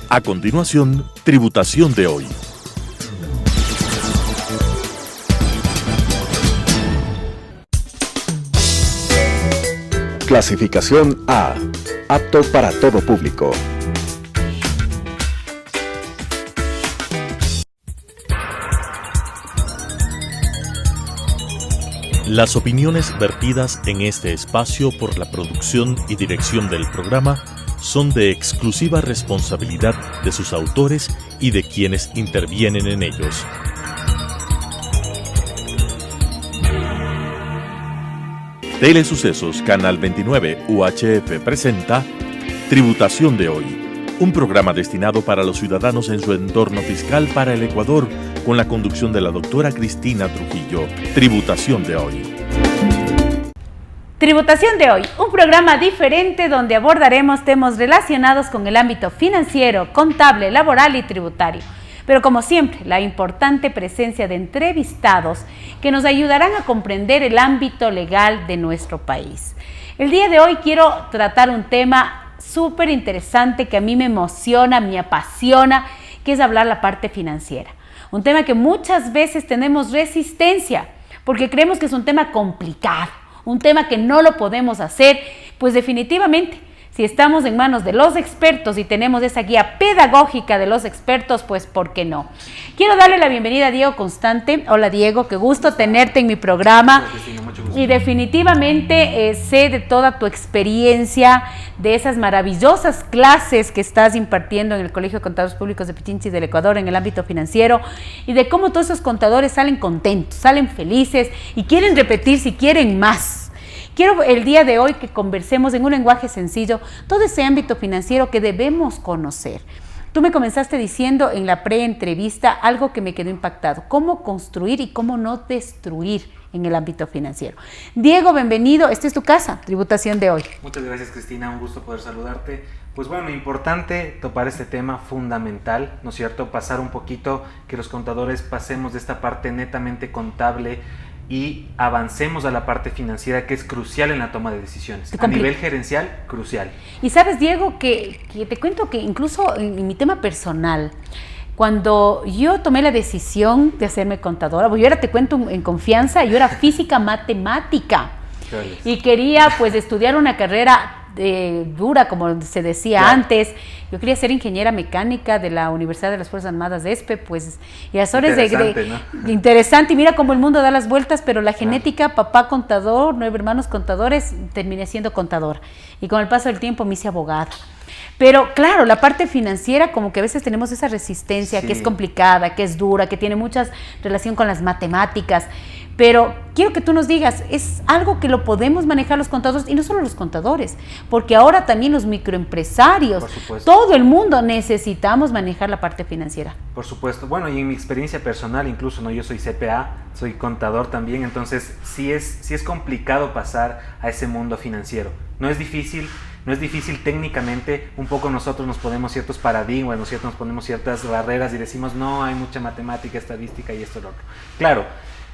A continuación, Tributación de hoy. Clasificación A. Apto para todo público. Las opiniones vertidas en este espacio por la producción y dirección del programa son de exclusiva responsabilidad de sus autores y de quienes intervienen en ellos. Telesucesos Canal 29 UHF presenta Tributación de hoy, un programa destinado para los ciudadanos en su entorno fiscal para el Ecuador, con la conducción de la doctora Cristina Trujillo. Tributación de hoy. Tributación de hoy, un programa diferente donde abordaremos temas relacionados con el ámbito financiero, contable, laboral y tributario. Pero como siempre, la importante presencia de entrevistados que nos ayudarán a comprender el ámbito legal de nuestro país. El día de hoy quiero tratar un tema súper interesante que a mí me emociona, me apasiona, que es hablar la parte financiera. Un tema que muchas veces tenemos resistencia porque creemos que es un tema complicado. Un tema que no lo podemos hacer, pues definitivamente, si estamos en manos de los expertos y tenemos esa guía pedagógica de los expertos, pues ¿por qué no? Quiero darle la bienvenida a Diego Constante. Hola Diego, qué gusto tenerte en mi programa. Hola, Cristina, mucho gusto. Y definitivamente sé de toda tu experiencia, de esas maravillosas clases que estás impartiendo en el Colegio de Contadores Públicos de Pichincha y del Ecuador en el ámbito financiero, y de cómo todos esos contadores salen contentos, salen felices y quieren repetir si quieren más. Quiero el día de hoy que conversemos en un lenguaje sencillo todo ese ámbito financiero que debemos conocer. Tú me comenzaste diciendo en la pre-entrevista algo que me quedó impactado: cómo construir y cómo no destruir en el ámbito financiero. Diego, bienvenido, esta es tu casa, Tributación de hoy. Muchas gracias, Cristina, un gusto poder saludarte. Pues bueno, importante topar este tema fundamental, ¿no es cierto? Pasar un poquito, que los contadores pasemos de esta parte netamente contable y avancemos a la parte financiera, que es crucial en la toma de decisiones. A nivel gerencial, crucial. Y sabes, Diego, que te cuento que incluso en mi tema personal, cuando yo tomé la decisión de hacerme contadora, pues yo ahora te cuento en confianza, yo era física matemática y quería pues estudiar una carrera dura, como se decía antes. Yo quería ser ingeniera mecánica de la Universidad de las Fuerzas Armadas de ESPE, pues, y a Sores ¿no? Interesante, y mira cómo el mundo da las vueltas, pero la genética, papá contador, 9 hermanos contadores, terminé siendo contadora, y con el paso del tiempo me hice abogada. Pero claro, la parte financiera, como que a veces tenemos esa resistencia, que es complicada, que es dura, que tiene mucha relación con las matemáticas. Pero quiero que tú nos digas, es algo que lo podemos manejar los contadores, y no solo los contadores, porque ahora también los microempresarios, todo el mundo necesitamos manejar la parte financiera. Por supuesto. Bueno, y en mi experiencia personal incluso, ¿no? Yo soy CPA, soy contador también, entonces sí es complicado pasar a ese mundo financiero. No es difícil técnicamente, un poco nosotros nos ponemos ciertos paradigmas, ¿no es cierto? Nos ponemos ciertas barreras y decimos, no, hay mucha matemática, estadística y esto y lo otro. Claro,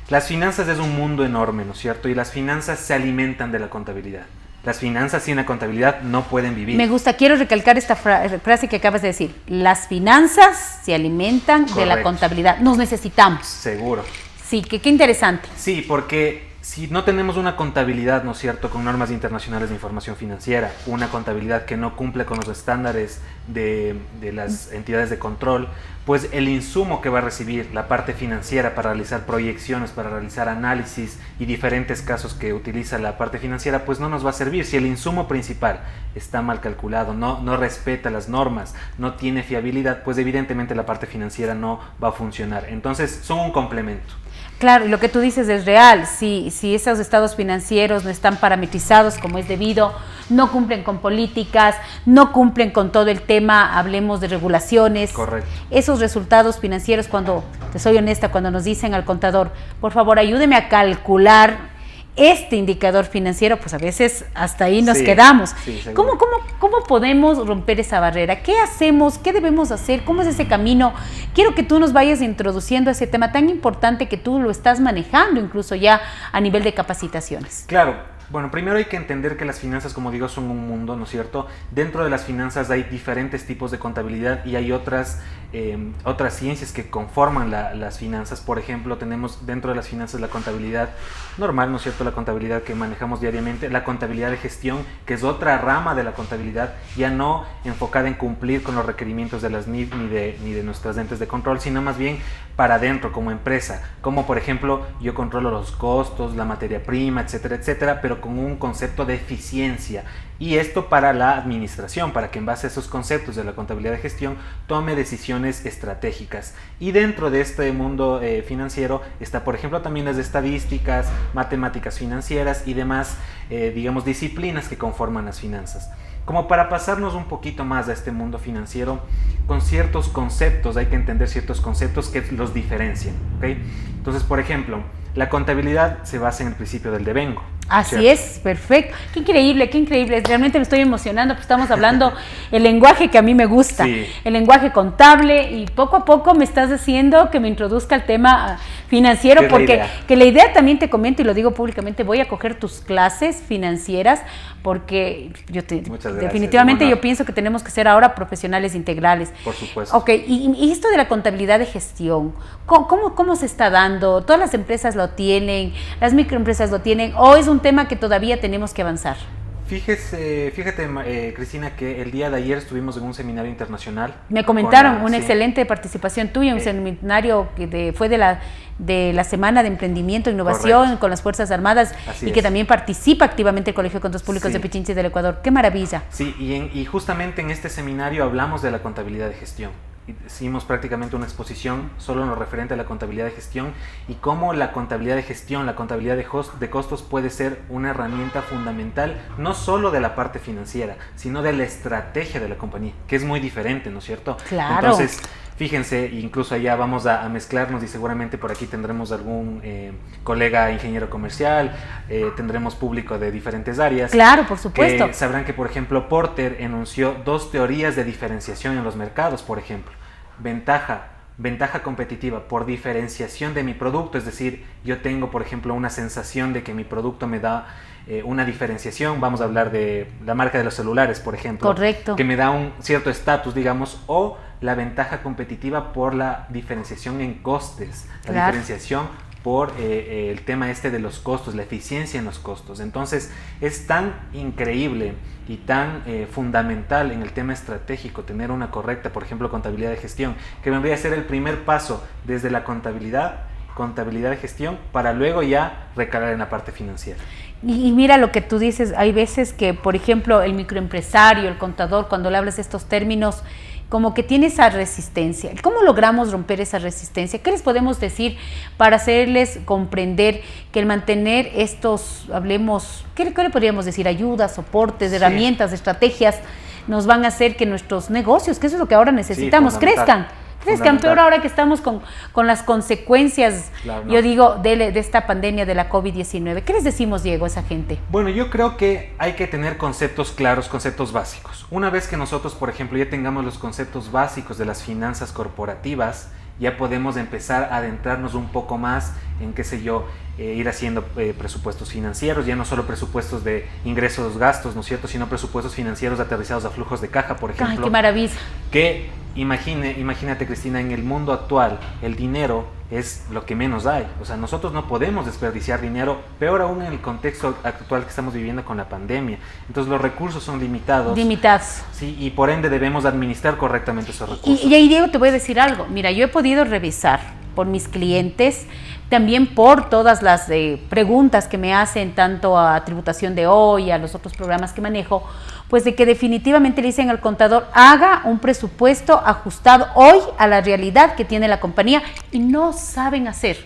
las finanzas es un mundo enorme, ¿no es cierto? Y las finanzas se alimentan de la contabilidad. Las finanzas sin la contabilidad no pueden vivir. Quiero recalcar esta frase que acabas de decir. Las finanzas se alimentan de la contabilidad. Nos necesitamos. Seguro. Sí, qué interesante. Sí, porque si no tenemos una contabilidad, ¿no es cierto?, con normas internacionales de información financiera, una contabilidad que no cumple con los estándares de las entidades de control, pues el insumo que va a recibir la parte financiera para realizar proyecciones, para realizar análisis y diferentes casos que utiliza la parte financiera, pues no nos va a servir. Si el insumo principal está mal calculado, no respeta las normas, no tiene fiabilidad, pues evidentemente la parte financiera no va a funcionar. Entonces son un complemento. Claro, y lo que tú dices es real. Si esos estados financieros no están parametrizados como es debido, no cumplen con políticas, no cumplen con todo el tema, hablemos de regulaciones. Correcto. Esos resultados financieros, cuando, te soy honesta, cuando nos dicen al contador, por favor, ayúdeme a calcular este indicador financiero, pues a veces hasta ahí nos quedamos. ¿Cómo podemos romper esa barrera? ¿Qué hacemos? ¿Qué debemos hacer? ¿Cómo es ese camino? Quiero que tú nos vayas introduciendo a ese tema tan importante que tú lo estás manejando incluso ya a nivel de capacitaciones. Claro. Bueno, primero hay que entender que las finanzas, como digo, son un mundo, ¿no es cierto? Dentro de las finanzas hay diferentes tipos de contabilidad y hay otras ciencias que conforman las finanzas. Por ejemplo, tenemos dentro de las finanzas la contabilidad normal, ¿no es cierto? La contabilidad que manejamos diariamente, la contabilidad de gestión, que es otra rama de la contabilidad, ya no enfocada en cumplir con los requerimientos de las NIF ni de nuestras entes de control, sino más bien para adentro como empresa, como por ejemplo yo controlo los costos, la materia prima, etcétera, etcétera, pero con un concepto de eficiencia, y esto para la administración, para que en base a esos conceptos de la contabilidad de gestión tome decisiones estratégicas. Y dentro de este mundo financiero está por ejemplo también las estadísticas, matemáticas financieras y demás digamos disciplinas que conforman las finanzas. Como para pasarnos un poquito más a este mundo financiero, con ciertos conceptos, hay que entender ciertos conceptos que los diferencian, ¿ok? Entonces, por ejemplo, la contabilidad se basa en el principio del devengo. Así ¿cierto? es, perfecto. Qué increíble, qué increíble. Realmente me estoy emocionando porque estamos hablando el lenguaje que a mí me gusta, Sí. el lenguaje contable, y poco a poco me estás haciendo que me introduzca el tema financiero, ¿Qué es porque la idea? que la idea también te comento y lo digo públicamente, voy a coger tus clases financieras porque Muchas gracias. definitivamente Bueno, yo pienso que tenemos que ser ahora profesionales integrales. Por supuesto. Ok, y esto de la contabilidad de gestión, ¿cómo se está dando? ¿Todas las empresas lo tienen? ¿Las microempresas lo tienen? ¿O es un tema que todavía tenemos que avanzar? Fíjate, Cristina, que el día de ayer estuvimos en un seminario internacional. Me comentaron con una sí. excelente participación tuya, un seminario que fue de la Semana de Emprendimiento e Innovación Correcto. con las Fuerzas Armadas. Así y que es. también participa activamente el Colegio de Contadores Públicos Sí. de Pichincha y del Ecuador. ¡Qué maravilla! Sí, y justamente en este seminario hablamos de la contabilidad de gestión. Hicimos prácticamente una exposición solo en lo referente a la contabilidad de gestión y cómo la contabilidad de gestión, la contabilidad de costos puede ser una herramienta fundamental, no solo de la parte financiera, sino de la estrategia de la compañía, que es muy diferente, ¿no es cierto? Claro. Entonces, fíjense, incluso allá vamos a mezclarnos y seguramente por aquí tendremos algún colega ingeniero comercial, tendremos público de diferentes áreas. Claro, por supuesto. Sabrán que, por ejemplo, Porter enunció 2 teorías de diferenciación en los mercados, por ejemplo. Ventaja competitiva por diferenciación de mi producto, es decir, yo tengo, por ejemplo, una sensación de que mi producto me da una diferenciación, vamos a hablar de la marca de los celulares, por ejemplo. Correcto. Que me da un cierto estatus, digamos, o la ventaja competitiva por la diferenciación en costes, la Claro. diferenciación por el tema de los costos, la eficiencia en los costos. Entonces es tan increíble y tan fundamental en el tema estratégico tener una correcta, por ejemplo, contabilidad de gestión, que vendría a ser el primer paso desde la contabilidad de gestión para luego ya recalar en la parte financiera. Y mira lo que tú dices, hay veces que, por ejemplo, el microempresario, el contador, cuando le hablas de estos términos, como que tiene esa resistencia. ¿Cómo logramos romper esa resistencia? ¿Qué les podemos decir para hacerles comprender que el mantener estos, ¿qué le podríamos decir? Ayudas, soportes, Sí. herramientas, estrategias, nos van a hacer que nuestros negocios, que eso es lo que ahora necesitamos, fundamental. crezcan, peor ahora que estamos con las consecuencias, Claro, no. yo digo, de esta pandemia de la COVID-19. ¿Qué les decimos, Diego, a esa gente? Bueno, yo creo que hay que tener conceptos claros, conceptos básicos. Una vez que nosotros, por ejemplo, ya tengamos los conceptos básicos de las finanzas corporativas, ya podemos empezar a adentrarnos un poco más en, qué sé yo, ir haciendo presupuestos financieros, ya no solo presupuestos de ingresos, gastos, ¿no es cierto?, sino presupuestos financieros aterrizados a flujos de caja, por ejemplo. ¡Ay, qué maravilla! Que imagínate, Cristina, en el mundo actual el dinero es lo que menos hay. O sea, nosotros no podemos desperdiciar dinero, peor aún en el contexto actual que estamos viviendo con la pandemia. Entonces los recursos son limitados. Limitados. Sí, y por ende debemos administrar correctamente esos recursos. Y ahí, Diego, te voy a decir algo. Mira, yo he podido revisar por mis clientes, también por todas las preguntas que me hacen, tanto a Tributación de Hoy, a los otros programas que manejo, pues de que definitivamente le dicen al contador, haga un presupuesto ajustado hoy a la realidad que tiene la compañía, y no saben hacer.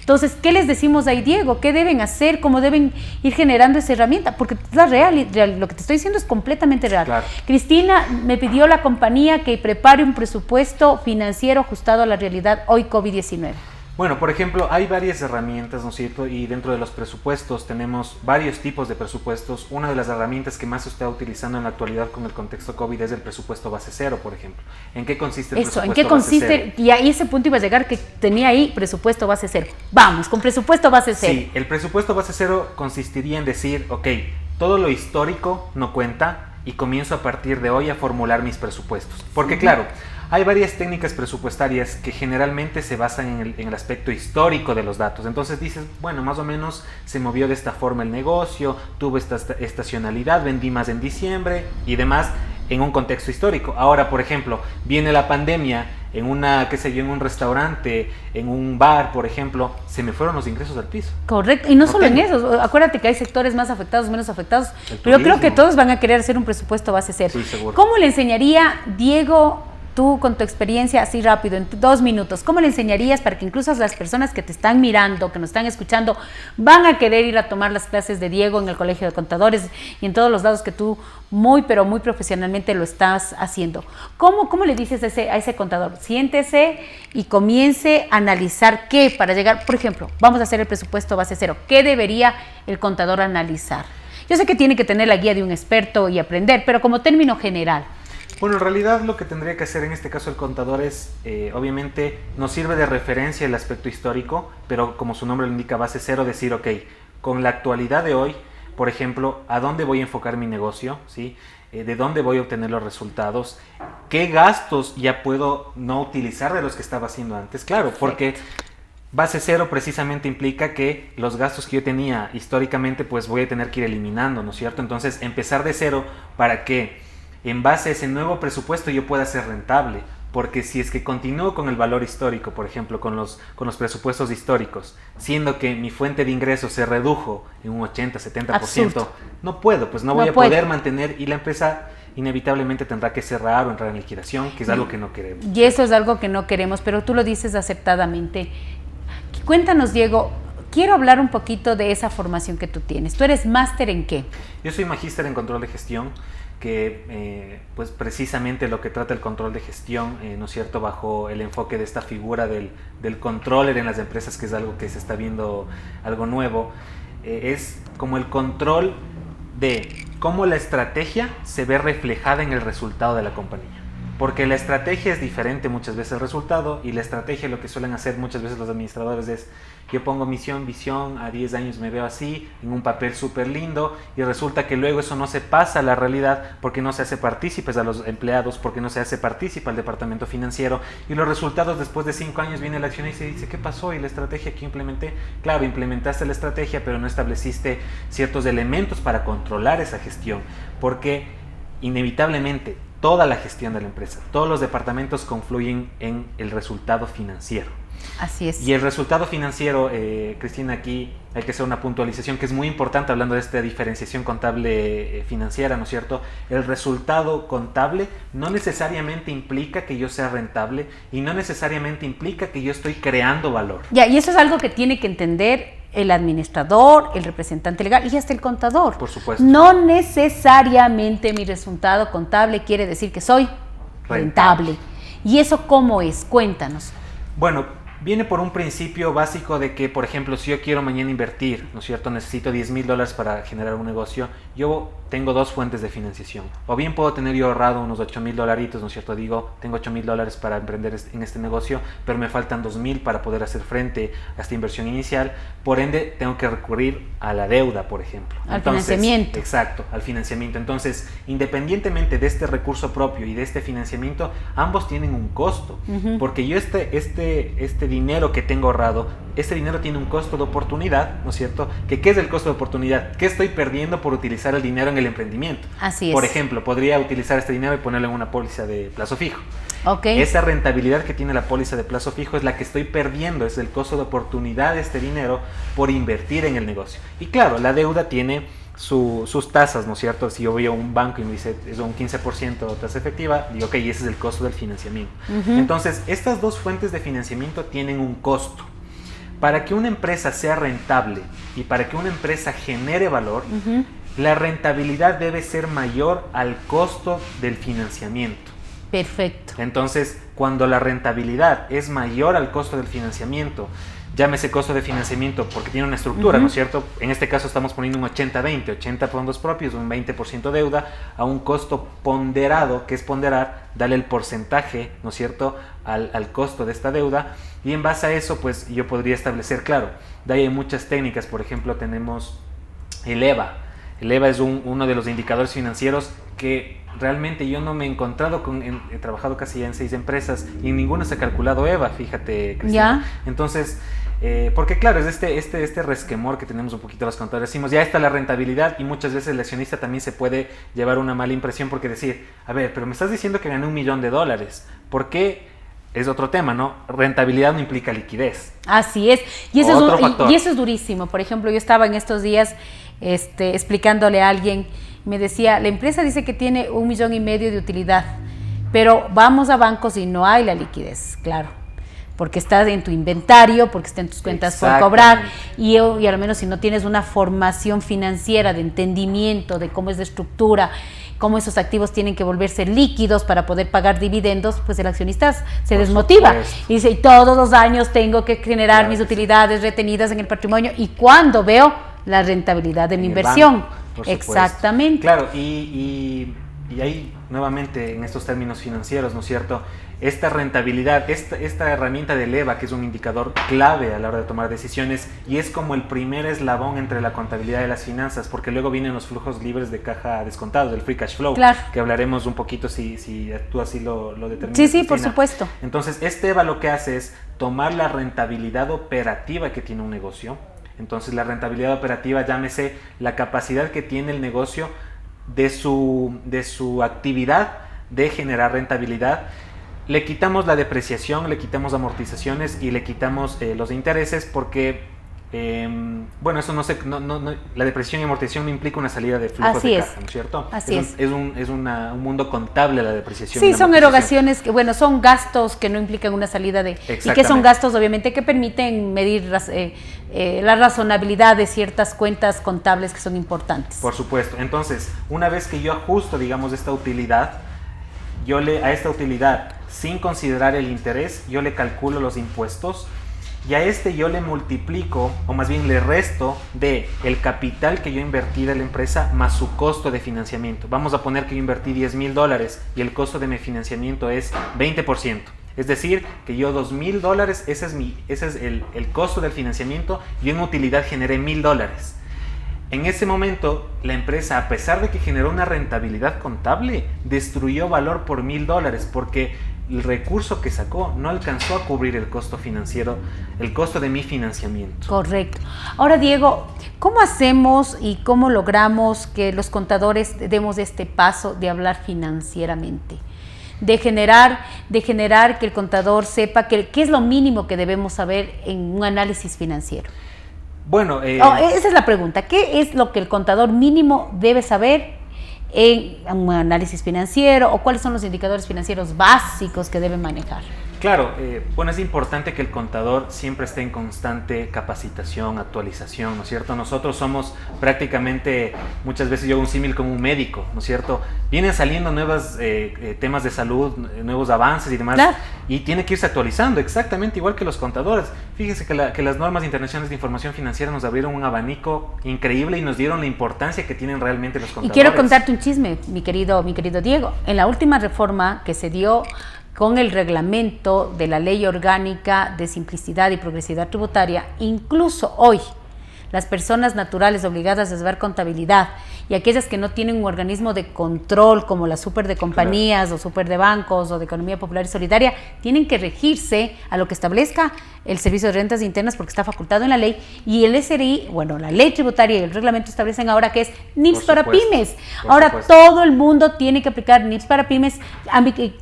Entonces, ¿qué les decimos ahí, Diego? ¿Qué deben hacer? ¿Cómo deben ir generando esa herramienta? Porque es la real, lo que te estoy diciendo es completamente real. Claro. Cristina, me pidió la compañía que prepare un presupuesto financiero ajustado a la realidad hoy COVID-19. Bueno, por ejemplo, hay varias herramientas, ¿no es cierto? Y dentro de los presupuestos tenemos varios tipos de presupuestos. Una de las herramientas que más se está utilizando en la actualidad con el contexto COVID es el presupuesto base cero, por ejemplo. ¿En qué consiste el presupuesto base cero? ¿En qué consiste? Y ahí ese punto iba a llegar, que tenía ahí presupuesto base cero. Vamos, con presupuesto base cero. Sí, el presupuesto base cero consistiría en decir, ok, todo lo histórico no cuenta y comienzo a partir de hoy a formular mis presupuestos. Porque claro, hay varias técnicas presupuestarias que generalmente se basan en el aspecto histórico de los datos. Entonces dices, bueno, más o menos se movió de esta forma el negocio, tuvo esta estacionalidad, vendí más en diciembre y demás en un contexto histórico. Ahora, por ejemplo, viene la pandemia en en un restaurante, en un bar, por ejemplo, se me fueron los ingresos al piso. Correcto, y no solo en eso, acuérdate que hay sectores más afectados, menos afectados, pero yo creo que todos van a querer hacer un presupuesto base cero. Sí, seguro. ¿Cómo le enseñaría, Diego, tú con tu experiencia así rápido, en 2 minutos, cómo le enseñarías para que incluso las personas que te están mirando, que nos están escuchando, van a querer ir a tomar las clases de Diego en el Colegio de Contadores y en todos los lados que tú pero muy profesionalmente lo estás haciendo? ¿Cómo le dices a ese contador? Siéntese y comience a analizar qué para llegar, por ejemplo, vamos a hacer el presupuesto base cero. ¿Qué debería el contador analizar? Yo sé que tiene que tener la guía de un experto y aprender, pero como término general. Bueno, en realidad lo que tendría que hacer en este caso el contador es, obviamente, nos sirve de referencia el aspecto histórico, pero como su nombre lo indica, base cero, decir, ok, con la actualidad de hoy, por ejemplo, ¿a dónde voy a enfocar mi negocio? ¿Sí? ¿De dónde voy a obtener los resultados? ¿Qué gastos ya puedo no utilizar de los que estaba haciendo antes? Claro, porque base cero precisamente implica que los gastos que yo tenía históricamente, pues voy a tener que ir eliminando, ¿no es cierto? Entonces, empezar de cero para que en base a ese nuevo presupuesto yo pueda ser rentable, porque si es que continúo con el valor histórico, por ejemplo, con los presupuestos históricos, siendo que mi fuente de ingresos se redujo en un 80-70%, Absurdo. No puedo, pues no voy a poder mantener, y la empresa inevitablemente tendrá que cerrar o entrar en liquidación, que es algo que no queremos. Y eso es algo que no queremos, pero tú lo dices acertadamente. Cuéntanos, Diego, quiero hablar un poquito de esa formación que tú tienes. ¿Tú eres máster en qué? Yo soy magíster en control de gestión, que pues precisamente lo que trata el control de gestión, ¿no es cierto?, bajo el enfoque de esta figura del controller en las empresas, que es algo que se está viendo algo nuevo, es como el control de cómo la estrategia se ve reflejada en el resultado de la compañía. Porque la estrategia es diferente muchas veces al resultado, y la estrategia, lo que suelen hacer muchas veces los administradores es, yo pongo misión, visión, a 10 años me veo así, en un papel súper lindo, y resulta que luego eso no se pasa a la realidad porque no se hace partícipes a los empleados, porque no se hace partícipe al departamento financiero, y los resultados después de 5 años viene el accionista y se dice, ¿qué pasó? ¿Y la estrategia que implementé? Claro, implementaste la estrategia, pero no estableciste ciertos elementos para controlar esa gestión, porque inevitablemente toda la gestión de la empresa, todos los departamentos confluyen en el resultado financiero. Así es. Y el resultado financiero, Cristina, aquí hay que hacer una puntualización que es muy importante hablando de esta diferenciación contable financiera, ¿no es cierto? El resultado contable no necesariamente implica que yo sea rentable y no necesariamente implica que yo estoy creando valor. Ya, y eso es algo que tiene que entender el administrador, el representante legal y hasta el contador. Por supuesto. No necesariamente mi resultado contable quiere decir que soy rentable. ¿Y eso cómo es? Cuéntanos. Bueno, viene por un principio básico de que, por ejemplo, si yo quiero mañana invertir, ¿no es cierto?, necesito $10,000 para generar un negocio, yo tengo 2 fuentes de financiación. O bien puedo tener yo ahorrado unos $8,000, ¿no es cierto? Digo, tengo $8,000 para emprender en este negocio, pero me faltan $2,000 para poder hacer frente a esta inversión inicial. Por ende, tengo que recurrir a la deuda, por ejemplo. Al financiamiento. Exacto, al financiamiento. Entonces, independientemente de este recurso propio y de este financiamiento, ambos tienen un costo. Porque yo este dinero que tengo ahorrado, este dinero tiene un costo de oportunidad, ¿no es cierto? ¿Qué es el costo de oportunidad? ¿Qué estoy perdiendo por utilizar el dinero en el emprendimiento? Así es. Por ejemplo, podría utilizar este dinero y ponerlo en una póliza de plazo fijo. Okay. Esa rentabilidad que tiene la póliza de plazo fijo es la que estoy perdiendo, es el costo de oportunidad de este dinero por invertir en el negocio. Y claro, la deuda tiene sus tasas, ¿no es cierto? Si yo voy a un banco y me dice es un 15% tasa efectiva, digo, ok, ese es el costo del financiamiento. Entonces, estas 2 fuentes de financiamiento tienen un costo. Para que una empresa sea rentable y para que una empresa genere valor, la rentabilidad debe ser mayor al costo del financiamiento. Perfecto. Entonces, cuando la rentabilidad es mayor al costo del financiamiento, llámese costo de financiamiento porque tiene una estructura, ¿no es cierto? En este caso estamos poniendo un 80-20, 80 fondos propios, un 20% deuda, a un costo ponderado, que es ponderar, darle el porcentaje, ¿no es cierto?, al costo de esta deuda, y en base a eso, pues yo podría establecer, claro, de ahí hay muchas técnicas. Por ejemplo, tenemos el EVA. El EVA es uno de los indicadores financieros que realmente yo no me he encontrado he trabajado casi ya en 6 empresas y en ninguna se ha calculado EVA, fíjate, Cristina. ¿Ya? Entonces, porque claro, es este resquemor que tenemos un poquito los contadores. Decimos, ya está la rentabilidad, y muchas veces el accionista también se puede llevar una mala impresión porque decir, a ver, pero me estás diciendo que gané $1.000.000, ¿por qué? Es otro tema, ¿no? Rentabilidad no implica liquidez. Así es. Y eso, Otro factor. y eso es durísimo. Por ejemplo, yo estaba en estos días explicándole a alguien, me decía, la empresa dice que tiene 1,5 millones de utilidad, pero vamos a bancos y no hay la liquidez, claro, porque está en tu inventario, porque está en tus cuentas por cobrar, y al menos si no tienes una formación financiera de entendimiento de cómo es la estructura, cómo esos activos tienen que volverse líquidos para poder pagar dividendos, pues el accionista se desmotiva. Y dice, y todos los años tengo que generar mis utilidades retenidas en el patrimonio, y cuando veo la rentabilidad de mi inversión. Exactamente. Claro, y ahí nuevamente en estos términos financieros, ¿no es cierto? Esta rentabilidad, esta herramienta del EVA, que es un indicador clave a la hora de tomar decisiones, y es como el primer eslabón entre la contabilidad y las finanzas, porque luego vienen los flujos libres de caja descontados, el free cash flow, claro, que hablaremos un poquito si tú así lo determinas. Sí, por supuesto. Entonces, este EVA lo que hace es tomar la rentabilidad operativa que tiene un negocio. Entonces, la rentabilidad operativa, llámese la capacidad que tiene el negocio de su actividad de generar rentabilidad. Le quitamos la depreciación, le quitamos amortizaciones y le quitamos los intereses, porque, bueno, eso la depreciación y amortización no implica una salida de flujo de caja, ¿no es cierto? Así es. Es un mundo contable la depreciación. Sí, son erogaciones, son gastos que no implican una salida y que son gastos, obviamente, que permiten medir la razonabilidad de ciertas cuentas contables que son importantes. Por supuesto. Entonces, una vez que yo ajusto, digamos, esta utilidad, a esta utilidad, sin considerar el interés, yo le calculo los impuestos, y a yo le multiplico, o más bien le resto de el capital que yo invertí de la empresa más su costo de financiamiento. Vamos a poner que yo invertí $10,000 y el costo de mi financiamiento es 20%. Es decir, que yo $2,000, ese es el costo del financiamiento, y en utilidad generé $1,000. En ese momento, la empresa, a pesar de que generó una rentabilidad contable, destruyó valor por $1,000, porque el recurso que sacó no alcanzó a cubrir el costo financiero, el costo de mi financiamiento. Correcto. Ahora, Diego, ¿cómo hacemos y cómo logramos que los contadores demos este paso de hablar financieramente? De generar que el contador sepa qué es lo mínimo que debemos saber en un análisis financiero. Bueno, esa es la pregunta. ¿Qué es lo que el contador mínimo debe saber en un análisis financiero, o cuáles son los indicadores financieros básicos que debe manejar? Claro, bueno, es importante que el contador siempre esté en constante capacitación, actualización, ¿no es cierto? Nosotros somos prácticamente, muchas veces yo hago un símil como un médico, ¿no es cierto? Vienen saliendo nuevos temas de salud, nuevos avances y demás, claro, y tiene que irse actualizando, exactamente igual que los contadores. Fíjese que las normas internacionales de información financiera nos abrieron un abanico increíble y nos dieron la importancia que tienen realmente los contadores. Y quiero contarte un chisme, mi querido Diego. En la última reforma que se dio con el reglamento de la Ley Orgánica de Simplicidad y Progresividad Tributaria, incluso hoy, las personas naturales obligadas a llevar contabilidad y aquellas que no tienen un organismo de control como la super de compañías, claro, o super de bancos o de economía popular y solidaria, tienen que regirse a lo que establezca el Servicio de Rentas Internas, porque está facultado en la ley, y el SRI, bueno, la ley tributaria y el reglamento establecen ahora que es NIPS para pymes. Ahora todo el mundo tiene que aplicar NIPS para pymes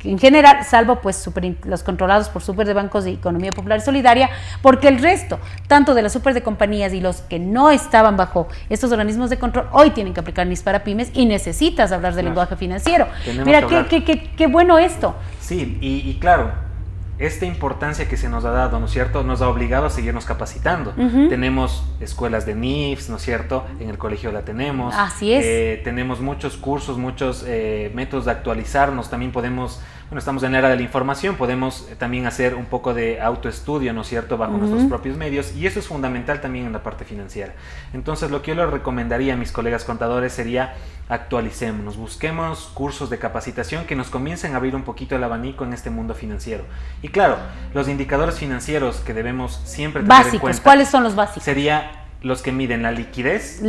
en general, salvo pues los controlados por super de bancos de economía popular y solidaria, porque el resto, tanto de las super de compañías y los que no estaban bajo estos organismos de control, hoy tienen que aplicar NIPS para pymes, y necesitas hablar del lenguaje financiero. Mira, qué bueno esto. Sí, y claro, esta importancia que se nos ha dado, ¿no es cierto?, nos ha obligado a seguirnos capacitando. Tenemos escuelas de NIPS, ¿no es cierto?, en el colegio la tenemos. Así es. Tenemos muchos cursos, muchos métodos de actualizarnos. También podemos bueno, estamos en la era de la información, podemos también hacer un poco de autoestudio, ¿no es cierto?, bajo nuestros propios medios, y eso es fundamental también en la parte financiera. Entonces, lo que yo les recomendaría a mis colegas contadores sería: actualicémonos, busquemos cursos de capacitación que nos comiencen a abrir un poquito el abanico en este mundo financiero. Y claro, los indicadores financieros que debemos siempre tener en cuenta. ¿Cuáles son los básicos? Sería los que miden la liquidez,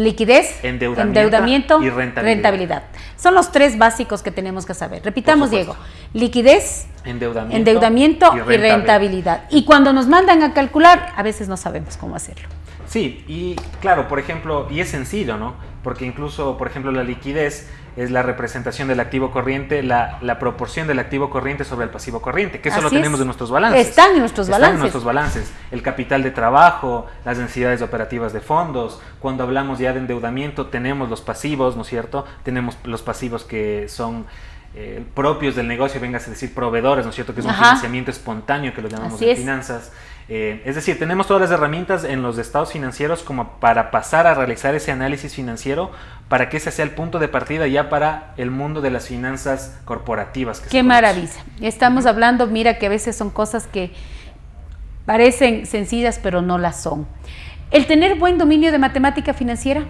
endeudamiento y rentabilidad. Son los 3 básicos que tenemos que saber. Repitamos, Diego: liquidez, endeudamiento y rentabilidad. Y cuando nos mandan a calcular, a veces no sabemos cómo hacerlo. Sí, y claro, por ejemplo, y es sencillo, ¿no? Porque incluso, por ejemplo, la liquidez es la representación del activo corriente, la proporción del activo corriente sobre el pasivo corriente, que eso lo tenemos en nuestros balances. Están en nuestros balances. El capital de trabajo, las necesidades operativas de fondos. Cuando hablamos ya de endeudamiento, tenemos los pasivos, ¿no es cierto? Tenemos los pasivos que son propios del negocio, vengas a decir proveedores, ¿no es cierto?, que es un financiamiento espontáneo, que lo llamamos en finanzas. Es decir, tenemos todas las herramientas en los estados financieros como para pasar a realizar ese análisis financiero, para que ese sea el punto de partida ya para el mundo de las finanzas corporativas. ¡Qué maravilla! Estamos hablando, mira, que a veces son cosas que parecen sencillas, pero no las son. ¿El tener buen dominio de matemática financiera?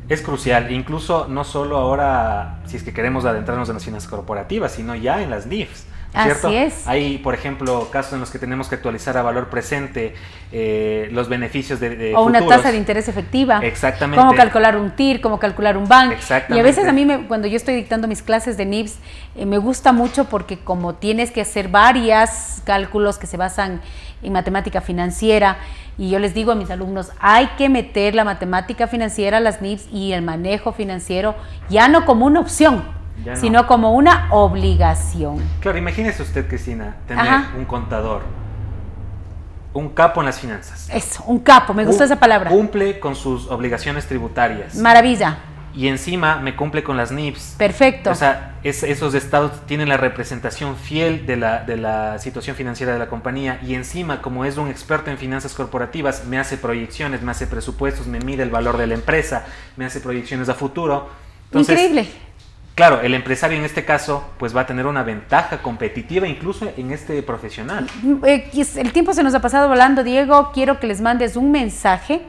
Es crucial, incluso no solo ahora, si es que queremos adentrarnos en las finanzas corporativas, sino ya en las NIFs. ¿Cierto? Así es. Hay, por ejemplo, casos en los que tenemos que actualizar a valor presente los beneficios de o una futuros. tasa de interés efectiva. Exactamente. Cómo calcular un TIR, cómo calcular un BAN. Exactamente. Y a veces a mí, cuando yo estoy dictando mis clases de NIFs, me gusta mucho porque como tienes que hacer varios cálculos que se basan en matemática financiera, y yo les digo a mis alumnos, hay que meter la matemática financiera a las NIFs y el manejo financiero ya no como una opción, sino como una obligación. Claro, imagínese usted, Cristina, tener un contador, un capo en las finanzas. Eso, un capo, me gustó esa palabra. Cumple con sus obligaciones tributarias. Maravilla. Y encima me cumple con las NIFs. Perfecto. O sea, esos estados tienen la representación fiel de la situación financiera de la compañía, y encima, como es un experto en finanzas corporativas, me hace proyecciones, me hace presupuestos, me mide el valor de la empresa, me hace proyecciones a futuro. Entonces, increíble. Claro, el empresario en este caso pues va a tener una ventaja competitiva incluso en este profesional. El tiempo se nos ha pasado volando, Diego. Quiero que les mandes un mensaje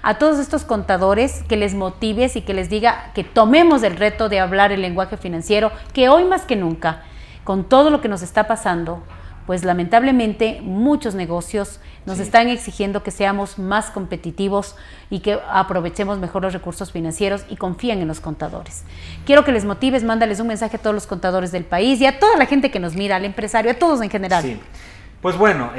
a todos estos contadores, que les motives y que les diga que tomemos el reto de hablar el lenguaje financiero, que hoy más que nunca, con todo lo que nos está pasando, pues lamentablemente muchos negocios nos están exigiendo que seamos más competitivos y que aprovechemos mejor los recursos financieros y confíen en los contadores. Quiero que les motives, mándales un mensaje a todos los contadores del país y a toda la gente que nos mira, al empresario, a todos en general. Sí. Pues bueno,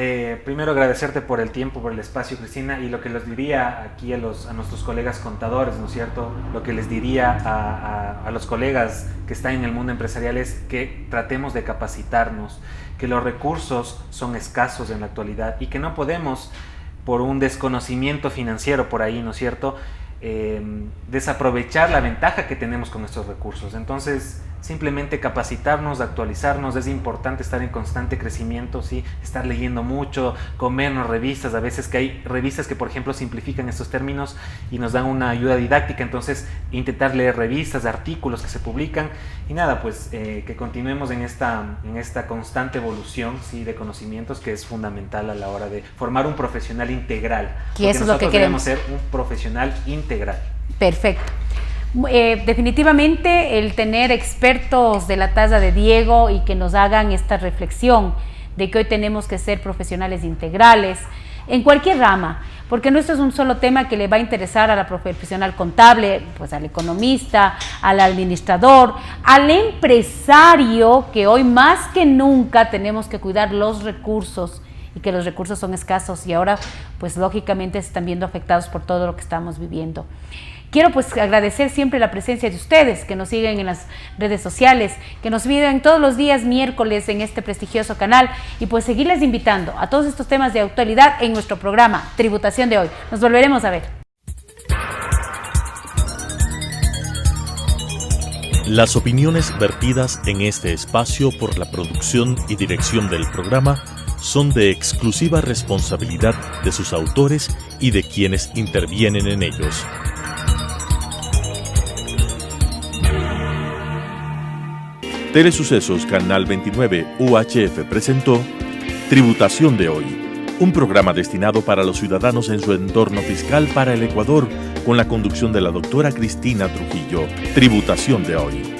primero agradecerte por el tiempo, por el espacio, Cristina, y lo que les diría aquí a nuestros colegas contadores, ¿no es cierto? Lo que les diría a los colegas que están en el mundo empresarial es que tratemos de capacitarnos, que los recursos son escasos en la actualidad y que no podemos, por un desconocimiento financiero por ahí, ¿no es cierto?, desaprovechar la ventaja que tenemos con estos recursos. Entonces, simplemente capacitarnos, actualizarnos. Es importante estar en constante crecimiento, ¿sí? Estar leyendo mucho, comernos revistas. A veces que hay revistas que, por ejemplo, simplifican estos términos y nos dan una ayuda didáctica. Entonces, intentar leer revistas, artículos que se publican. Y nada, pues que continuemos en esta constante evolución, ¿sí?, de conocimientos, que es fundamental a la hora de formar un profesional integral. Que eso es lo que queremos. Ser un profesional integral. Perfecto. Definitivamente el tener expertos de la talla de Diego y que nos hagan esta reflexión de que hoy tenemos que ser profesionales integrales en cualquier rama, porque no esto es un solo tema que le va a interesar a la profesional contable, pues al economista, al administrador, al empresario, que hoy más que nunca tenemos que cuidar los recursos y que los recursos son escasos y ahora pues lógicamente se están viendo afectados por todo lo que estamos viviendo. Quiero pues agradecer siempre la presencia de ustedes, que nos siguen en las redes sociales, que nos viven todos los días miércoles en este prestigioso canal, y pues seguirles invitando a todos estos temas de actualidad en nuestro programa Tributación de Hoy. Nos volveremos a ver. Las opiniones vertidas en este espacio por la producción y dirección del programa son de exclusiva responsabilidad de sus autores y de quienes intervienen en ellos. Telesucesos Canal 29 UHF presentó Tributación de Hoy, un programa destinado para los ciudadanos en su entorno fiscal para el Ecuador, con la conducción de la doctora Cristina Trujillo. Tributación de Hoy.